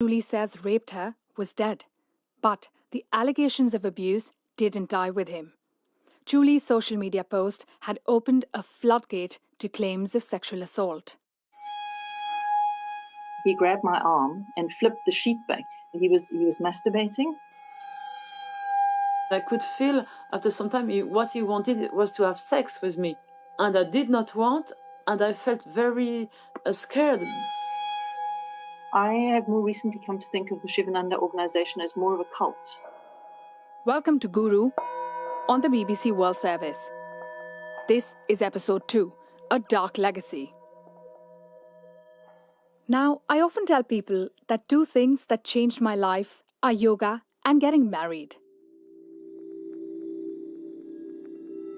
Julie says raped her was dead, but the allegations of abuse didn't die with him. Julie's social media post had opened a floodgate to claims of sexual assault. He grabbed my arm and flipped the sheet back. He was masturbating. I could feel after some time what he wanted was to have sex with me. And I did not want, and I felt very scared. I have more recently come to think of the Shivananda organization as more of a cult. Welcome to Guru on the BBC World Service. This is episode 2, A Dark Legacy. Now, I often tell people that 2 things that changed my life are yoga and getting married.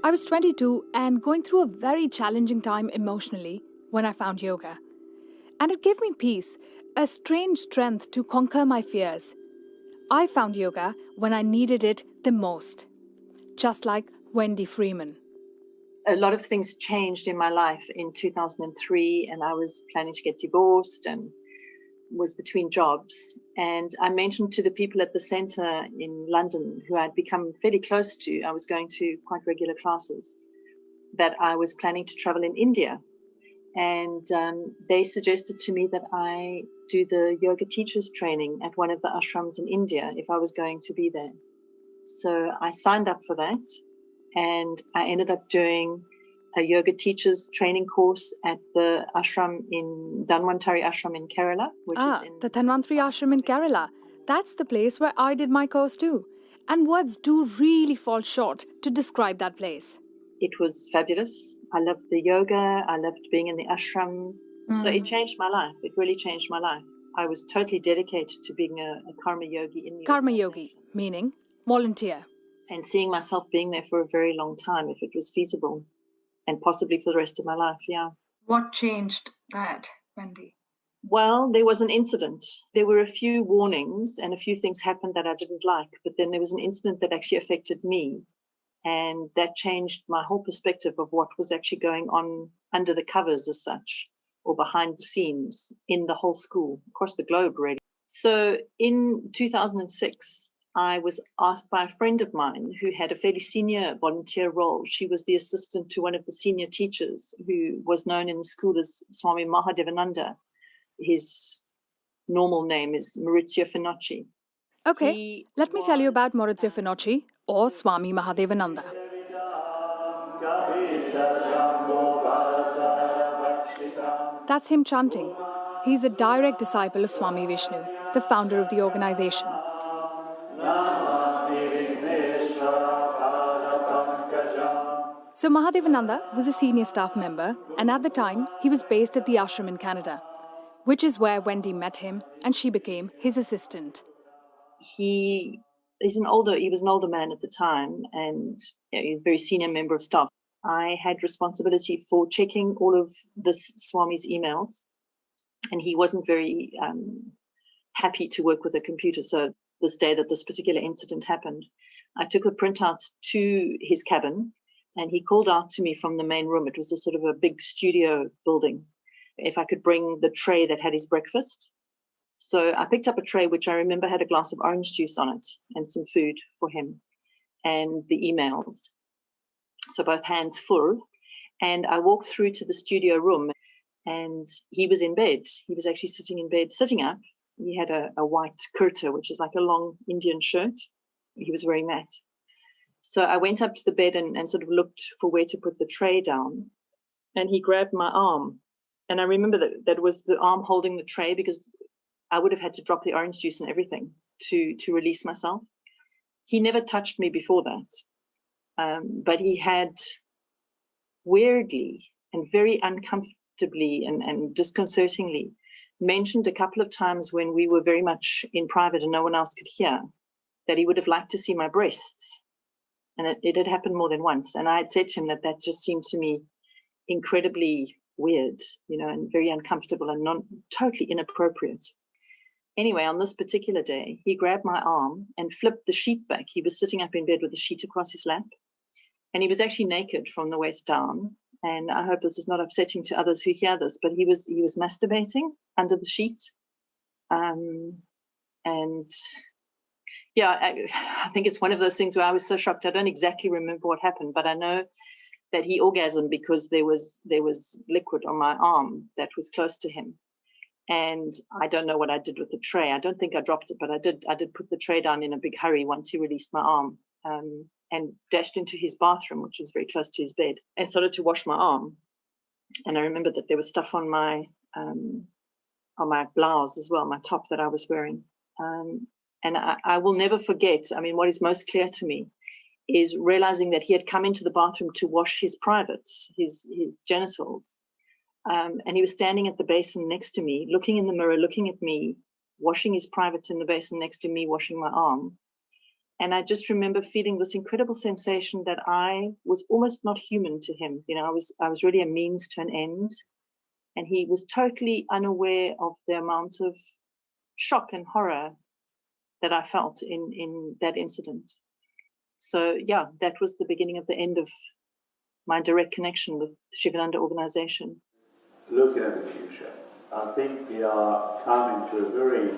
I was 22 and going through a very challenging time emotionally when I found yoga. And it gave me peace, a strange strength to conquer my fears. I found yoga when I needed it the most, just like Wendy Freeman. A lot of things changed in my life in 2003, and I was planning to get divorced and was between jobs. And I mentioned to the people at the centre in London, who I'd become fairly close to, I was going to quite regular classes, that I was planning to travel in India. And they suggested to me that I do the yoga teachers training at one of the ashrams in India if I was going to be there. So I signed up for that, and I ended up doing a yoga teachers training course at the ashram in Dhanvantari ashram in Kerala. The Dhanvantari ashram in Kerala. That's the place where I did my course too. And words do really fall short to describe that place. It was fabulous. I loved the yoga. I loved being in the ashram. So it changed my life. It really changed my life. I was totally dedicated to being a karma yogi in the Karma yogi, meaning volunteer. And seeing myself being there for a very long time, if it was feasible, and possibly for the rest of my life, yeah. What changed that, Wendy? Well, there was an incident. There were a few warnings and a few things happened that I didn't like, but then there was an incident that actually affected me. And that changed my whole perspective of what was actually going on under the covers as such, or behind the scenes in the whole school, across the globe, really. So in 2006, I was asked by a friend of mine who had a fairly senior volunteer role. She was the assistant to one of the senior teachers who was known in the school as Swami Mahadevananda. His normal name is Maurizio Finocchi. Okay, let me tell you about Maurizio Finocchi, or Swami Mahadevananda. That's him chanting. He's a direct disciple of Swami Vishnu, the founder of the organization. So Mahadevananda was a senior staff member, and at the time, he was based at the ashram in Canada, which is where Wendy met him, and she became his assistant. He was an older man at the time, and he was a very senior member of staff. I had responsibility for checking all of this Swami's emails, and he wasn't very happy to work with a computer. So this day that this particular incident happened, I took the printouts to his cabin, and he called out to me from the main room. It was a sort of a big studio building, if I could bring the tray that had his breakfast. So I picked up a tray, which I remember had a glass of orange juice on it and some food for him and the emails. So both hands full. And I walked through to the studio room, and he was in bed. He was actually sitting in bed, sitting up. He had a white kurta, which is like a long Indian shirt. He was wearing that. So I went up to the bed and sort of looked for where to put the tray down. And he grabbed my arm. And I remember that was the arm holding the tray, because I would have had to drop the orange juice and everything to release myself. He never touched me before that. But he had weirdly and very uncomfortably and disconcertingly mentioned a couple of times when we were very much in private and no one else could hear, that he would have liked to see my breasts. And it had happened more than once. And I had said to him that just seemed to me incredibly weird, and very uncomfortable and totally inappropriate. Anyway, on this particular day, he grabbed my arm and flipped the sheet back. He was sitting up in bed with the sheet across his lap, and he was actually naked from the waist down. And I hope this is not upsetting to others who hear this, but he was masturbating under the sheet. And yeah, I think it's one of those things where I was so shocked. I don't exactly remember what happened, but I know that he orgasmed because there was liquid on my arm that was close to him. And I don't know what I did with the tray. I don't think I dropped it, but I did put the tray down in a big hurry once he released my arm, and dashed into his bathroom, which was very close to his bed, and started to wash my arm. And I remember that there was stuff on my blouse as well, my top that I was wearing. And I will never forget, I mean, what is most clear to me is realizing that he had come into the bathroom to wash his privates, his genitals. And he was standing at the basin next to me, looking in the mirror, looking at me, washing his privates in the basin next to me, washing my arm. And I just remember feeling this incredible sensation that I was almost not human to him. You know, I was really a means to an end. And he was totally unaware of the amount of shock and horror that I felt in that incident. So yeah, that was the beginning of the end of my direct connection with the Shivananda organization. Looking at the future, I think we are coming to a very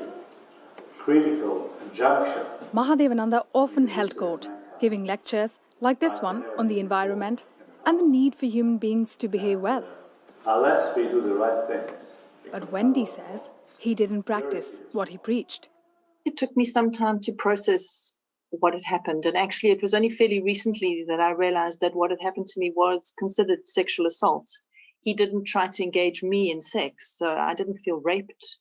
critical juncture. Mahadevananda often held court, giving lectures like this one on the environment and the need for human beings to behave well. Unless we do the right things. But Wendy says he didn't practice what he preached. It took me some time to process what had happened. And actually, it was only fairly recently that I realized that what had happened to me was considered sexual assault. He didn't try to engage me in sex, so I didn't feel raped.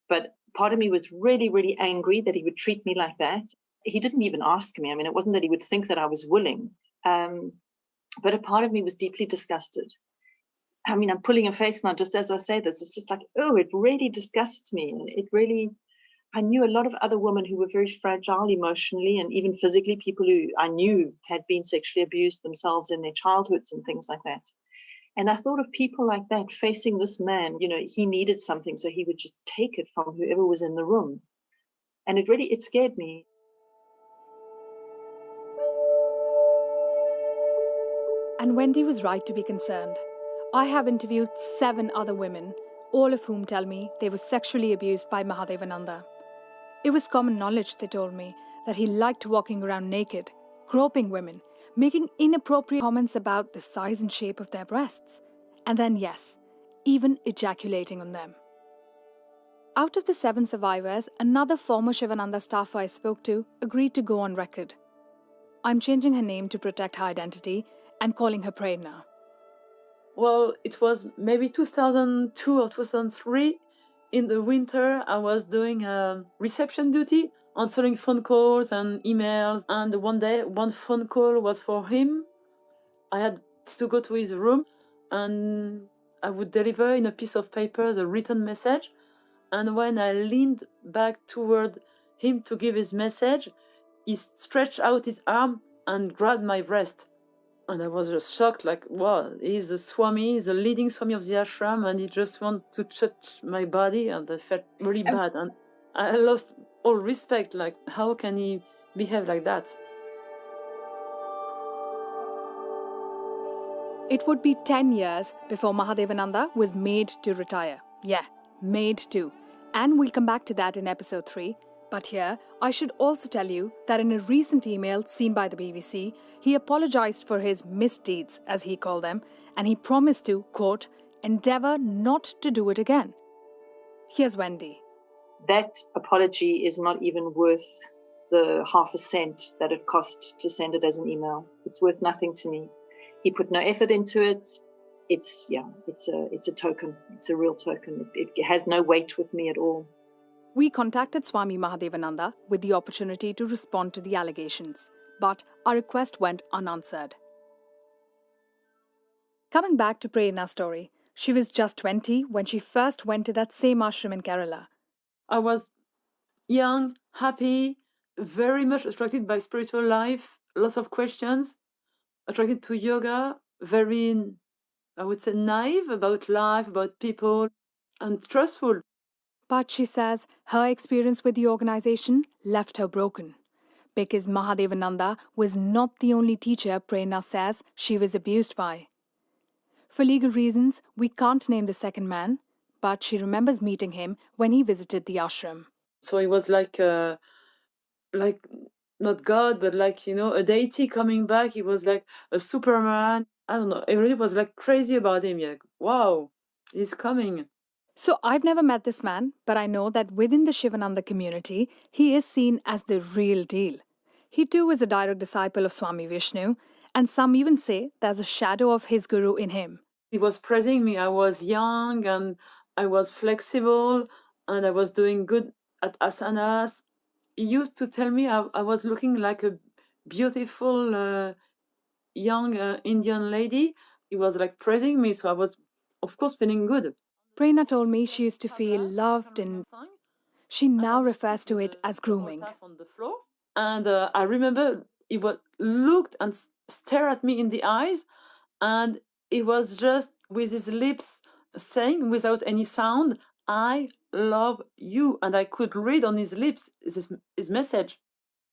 But part of me was really, really angry that he would treat me like that. He didn't even ask me. I mean, it wasn't that he would think that I was willing. But a part of me was deeply disgusted. I mean, I'm pulling a face now just as I say this. It's just like, oh, it really disgusts me. It really, I knew a lot of other women who were very fragile emotionally and even physically, people who I knew had been sexually abused themselves in their childhoods and things like that. And I thought of people like that facing this man, you know, he needed something, so he would just take it from whoever was in the room. And it scared me. And Wendy was right to be concerned. I have interviewed 7 other women, all of whom tell me they were sexually abused by Mahadevananda. It was common knowledge, they told me, that he liked walking around naked, groping women, making inappropriate comments about the size and shape of their breasts, and then, yes, even ejaculating on them. Out of the 7 survivors, another former Shivananda staffer I spoke to agreed to go on record. I'm changing her name to protect her identity and calling her Prerna. Well, it was maybe 2002 or 2003. In the winter, I was doing reception duty, answering phone calls and emails. And one day, one phone call was for him. I had to go to his room and I would deliver in a piece of paper the written message. And when I leaned back toward him to give his message, he stretched out his arm and grabbed my breast. And I was just shocked, like, wow, he's the Swami, he's the leading Swami of the ashram, and he just wants to touch my body, and I felt really bad. And I lost all respect, like, how can he behave like that? It would be 10 years before Mahadevananda was made to retire. Yeah, made to. And we'll come back to that in episode 3. But here, I should also tell you that in a recent email seen by the BBC, he apologized for his misdeeds, as he called them, and he promised to, quote, endeavor not to do it again. Here's Wendy. That apology is not even worth the half a cent that it cost to send it as an email. It's worth nothing to me. He put no effort into it. It's a token. It's a real token. It has no weight with me at all. We contacted Swami Mahadevananda with the opportunity to respond to the allegations, but our request went unanswered. Coming back to Prerna's story, she was just 20 when she first went to that same ashram in Kerala. I was young, happy, very much attracted by spiritual life, lots of questions, attracted to yoga, very, I would say, naive about life, about people, and trustful. But she says her experience with the organization left her broken, because Mahadevananda was not the only teacher Prerna says she was abused by. For legal reasons, we can't name the second man, but she remembers meeting him when he visited the ashram. So it was like not God, but like, a deity coming back. He was like a Superman. I don't know. Everybody was like crazy about him. Yeah, like, wow, he's coming. So I've never met this man, but I know that within the Shivananda community, he is seen as the real deal. He too is a direct disciple of Swami Vishnu, and some even say there's a shadow of his guru in him. He was praising me. I was young and I was flexible and I was doing good at asanas. He used to tell me I was looking like a beautiful young Indian lady. He was like praising me, so I was, of course, feeling good. Prerna told me she used to feel loved, and she now refers to it as grooming. On the floor. And I remember he was looked and stared at me in the eyes, and he was just with his lips saying without any sound, "I love you," and I could read on his lips his message.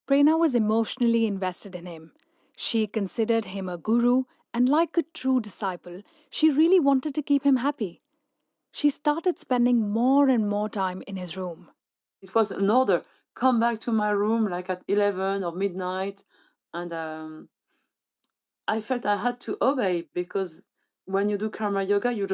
Prerna was emotionally invested in him. She considered him a guru, and like a true disciple, she really wanted to keep him happy. She started spending more and more time in his room. It was an order: come back to my room like at 11 or midnight. And I felt I had to obey, because when you do karma yoga, you